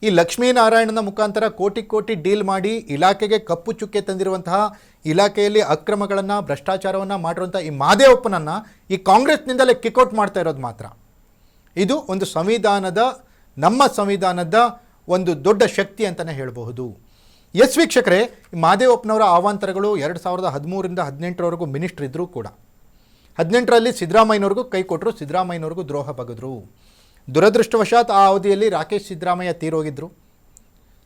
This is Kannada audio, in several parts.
ಈ ಲಕ್ಷ್ಮೀನಾರಾಯಣನ ಮುಖಾಂತರ ಕೋಟಿ ಕೋಟಿ ಡೀಲ್ ಮಾಡಿ ಇಲಾಖೆಗೆ ಕಪ್ಪು ಚುಕ್ಕೆ ತಂದಿರುವಂತಹ, ಇಲಾಖೆಯಲ್ಲಿ ಅಕ್ರಮಗಳನ್ನು ಭ್ರಷ್ಟಾಚಾರವನ್ನು ಮಾಡಿರುವಂಥ ಈ ಮಹದೇವಪ್ಪನನ್ನು ಈ ಕಾಂಗ್ರೆಸ್ನಿಂದಲೇ ಕಿಕ್ಔಟ್ ಮಾಡ್ತಾ ಇರೋದು ಮಾತ್ರ. ಇದು ಒಂದು ನಮ್ಮ ಸಂವಿಧಾನದ ಒಂದು ದೊಡ್ಡ ಶಕ್ತಿ ಅಂತಲೇ ಹೇಳಬಹುದು. ಎಸ್ ವೀಕ್ಷಕರೇ, ಮಹದೇವಪ್ಪನವರ ಅವಾಂತರಗಳು 2013ರಿಂದ 18ರವರೆಗೂ ಮಿನಿಸ್ಟ್ರ್ ಇದ್ದರೂ ಕೂಡ 18ರಲ್ಲಿ ಸಿದ್ದರಾಮಯ್ಯನವ್ರಿಗೂ ಕೈ ಕೊಟ್ಟರು, ಸಿದ್ದರಾಮಯ್ಯನವ್ರಿಗೂ ದ್ರೋಹ ಬಗೆದ್ರು. ದುರದೃಷ್ಟವಶಾತ್ ಆ ಅವಧಿಯಲ್ಲಿ ರಾಕೇಶ್ ಸಿದ್ದರಾಮಯ್ಯ ತೀರೋಗಿದ್ದರು.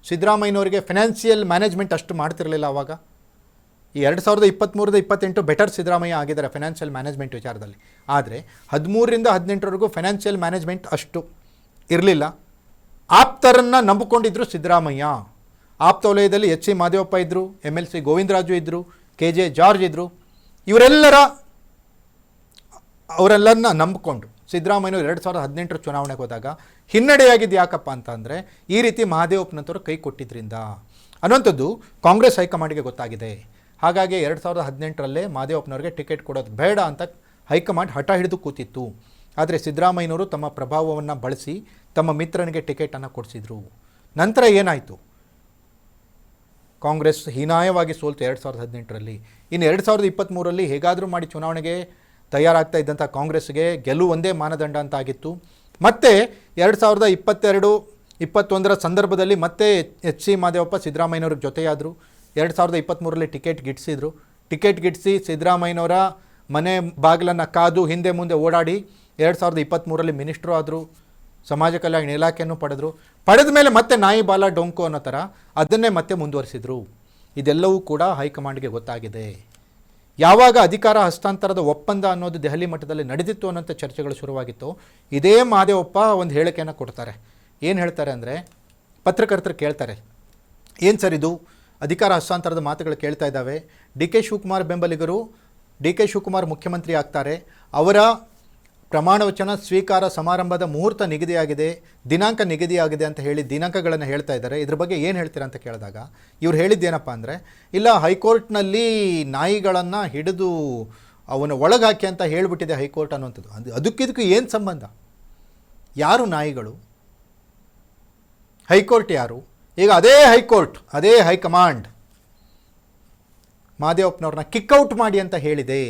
ಸಿದ್ದರಾಮಯ್ಯನವರಿಗೆ ಫಿನಾನ್ಷಿಯಲ್ ಮ್ಯಾನೇಜ್ಮೆಂಟ್ ಅಷ್ಟು ಮಾಡ್ತಿರಲಿಲ್ಲ ಆವಾಗ. ಈ 2023-28 ಬೆಟರ್ ಸಿದ್ದರಾಮಯ್ಯ ಆಗಿದ್ದಾರೆ ಫಿನಾನ್ಷಿಯಲ್ ಮ್ಯಾನೇಜ್ಮೆಂಟ್ ವಿಚಾರದಲ್ಲಿ. ಆದರೆ 13ರಿಂದ 18ರವರೆಗೂ ಫಿನಾನ್ಷಿಯಲ್ ಮ್ಯಾನೇಜ್ಮೆಂಟ್ ಅಷ್ಟು ಇರಲಿಲ್ಲ. ಆಪ್ತರನ್ನು ನಂಬಿಕೊಂಡಿದ್ದರು ಸಿದ್ದರಾಮಯ್ಯ. ಆಪ್ತ ವಲಯದಲ್ಲಿ ಎಚ್ ಸಿ ಮಹದೇವಪ್ಪ ಇದ್ದರು, MLC ಗೋವಿಂದರಾಜು ಇದ್ದರು, KJ ಜಾರ್ಜ್ ಇದ್ದರು. ಅವರೆಲ್ಲರನ್ನ ನಂಬಿಕೊಂಡು ಸಿದ್ದರಾಮಯ್ಯನವರು 2018ರ ಚುನಾವಣೆಗೆ ಹೋದಾಗ ಹಿನ್ನಡೆಯಾಗಿದ್ದು ಯಾಕಪ್ಪ ಅಂತಂದರೆ ಈ ರೀತಿ ಮಹದೇವಪ್ಪನಂತವರು ಕೈ ಕೊಟ್ಟಿದ್ದರಿಂದ ಅನ್ನುವಂಥದ್ದು ಕಾಂಗ್ರೆಸ್ ಹೈಕಮಾಂಡ್ಗೆ ಗೊತ್ತಾಗಿದೆ. ಹಾಗಾಗಿ 2018ರಲ್ಲೇ ಮಹದೇವಪ್ಪನವ್ರಿಗೆ ಟಿಕೆಟ್ ಕೊಡೋದು ಬೇಡ ಅಂತ ಹೈಕಮಾಂಡ್ ಹಠ ಹಿಡಿದು ಕೂತಿತ್ತು. ಆದರೆ ಸಿದ್ದರಾಮಯ್ಯನವರು ತಮ್ಮ ಪ್ರಭಾವವನ್ನು ಬಳಸಿ ತಮ್ಮ ಮಿತ್ರನಿಗೆ ಟಿಕೆಟನ್ನು ಕೊಡಿಸಿದರು. ನಂತರ ಏನಾಯಿತು? ಕಾಂಗ್ರೆಸ್ ಹೀನಾಯವಾಗಿ ಸೋಲ್ತು 2018ರಲ್ಲಿ. ಇನ್ನು 2023ರಲ್ಲಿ ಹೇಗಾದರೂ ಮಾಡಿ ಚುನಾವಣೆಗೆ ತಯಾರಾಗ್ತಾ ಇದ್ದಂಥ ಕಾಂಗ್ರೆಸ್ಗೆ ಗೆಲುವು ಒಂದೇ ಮಾನದಂಡ ಅಂತ ಆಗಿತ್ತು. ಮತ್ತು 2022-21ರ ಸಂದರ್ಭದಲ್ಲಿ ಮತ್ತೆ ಎಚ್ ಸಿ ಮಹದೇವಪ್ಪ ಸಿದ್ದರಾಮಯ್ಯನವ್ರಿಗೆ ಜೊತೆಯಾದರು. 2023ರಲ್ಲಿ ಟಿಕೆಟ್ ಗಿಟ್ಟಿಸಿ ಸಿದ್ದರಾಮಯ್ಯನವರ ಮನೆ ಬಾಗಿಲನ್ನು ಕಾದು ಹಿಂದೆ ಮುಂದೆ ಓಡಾಡಿ 2023ರಲ್ಲಿ ಮಿನಿಸ್ಟ್ರು ಆದರು. ಸಮಾಜ ಕಲ್ಯಾಣ ಇಲಾಖೆಯನ್ನು ಪಡೆದ ಮೇಲೆ ಮತ್ತೆ ನಾಯಿ ಬಾಲ ಡೊಂಕು ಅನ್ನೋ ಥರ ಅದನ್ನೇ ಮತ್ತೆ ಮುಂದುವರಿಸಿದರು. ಇದೆಲ್ಲವೂ ಕೂಡ ಹೈಕಮಾಂಡ್ಗೆ ಗೊತ್ತಾಗಿದೆ. ಯಾವಾಗ ಅಧಿಕಾರ ಹಸ್ತಾಂತರದ ಒಪ್ಪಂದ ಅನ್ನೋದು ದೆಹಲಿ ಮಟ್ಟದಲ್ಲಿ ನಡೆದಿತ್ತು ಅನ್ನೋಂಥ ಚರ್ಚೆಗಳು ಶುರುವಾಗಿತ್ತು, ಇದೇ ಮಹದೇವಪ್ಪ ಒಂದು ಹೇಳಿಕೆಯನ್ನು ಕೊಡ್ತಾರೆ. ಏನು ಹೇಳ್ತಾರೆ ಅಂದರೆ, ಪತ್ರಕರ್ತರು ಕೇಳ್ತಾರೆ, ಏನು ಸರ್ ಇದು ಅಧಿಕಾರ ಹಸ್ತಾಂತರದ ಮಾತುಗಳು ಕೇಳ್ತಾ ಇದ್ದಾವೆ, DK ಶಿವಕುಮಾರ್ ಬೆಂಬಲಿಗರು, DK ಶಿವಕುಮಾರ್ ಮುಖ್ಯಮಂತ್ರಿ ಆಗ್ತಾರೆ, ಅವರ ಪ್ರಮಾಣ ವಚನ ಸ್ವೀಕಾರ ಸಮಾರಂಭದ ಮುಹೂರ್ತ ದಿನಾಂಕ ನಿಗದಿಯಾಗಿದೆ ಅಂತ ಹೇಳಿ ದಿನಾಂಕಗಳನ್ನು ಹೇಳ್ತಾ ಇದ್ದಾರೆ. ಇದ್ರ ಬಗ್ಗೆ ಏನು ಹೇಳ್ತೀರಾ ಅಂತ ಕೇಳಿದಾಗ ಇವ್ರು ಹೇಳಿದ್ದೇನಪ್ಪ ಅಂದರೆ, ಇಲ್ಲ ಹೈಕೋರ್ಟ್ನಲ್ಲಿ ನಾಯಿಗಳನ್ನು ಹಿಡಿದು ಅವನ ಒಳಗಾಕಿ ಅಂತ ಹೇಳಿಬಿಟ್ಟಿದೆ ಹೈಕೋರ್ಟ್ ಅನ್ನುವಂಥದ್ದು. ಅದಕ್ಕಿದಕ್ಕೂ ಏನು ಸಂಬಂಧ? ಯಾರು ನಾಯಿಗಳು? ಹೈಕೋರ್ಟ್ ಯಾರು? ಈಗ ಅದೇ ಹೈಕೋರ್ಟ್, ಅದೇ ಹೈಕಮಾಂಡ್ ಮಹದೇವಪ್ಪನವ್ರನ್ನ ಕಿಕ್ಔಟ್ ಮಾಡಿ ಅಂತ ಹೇಳಿದೆ.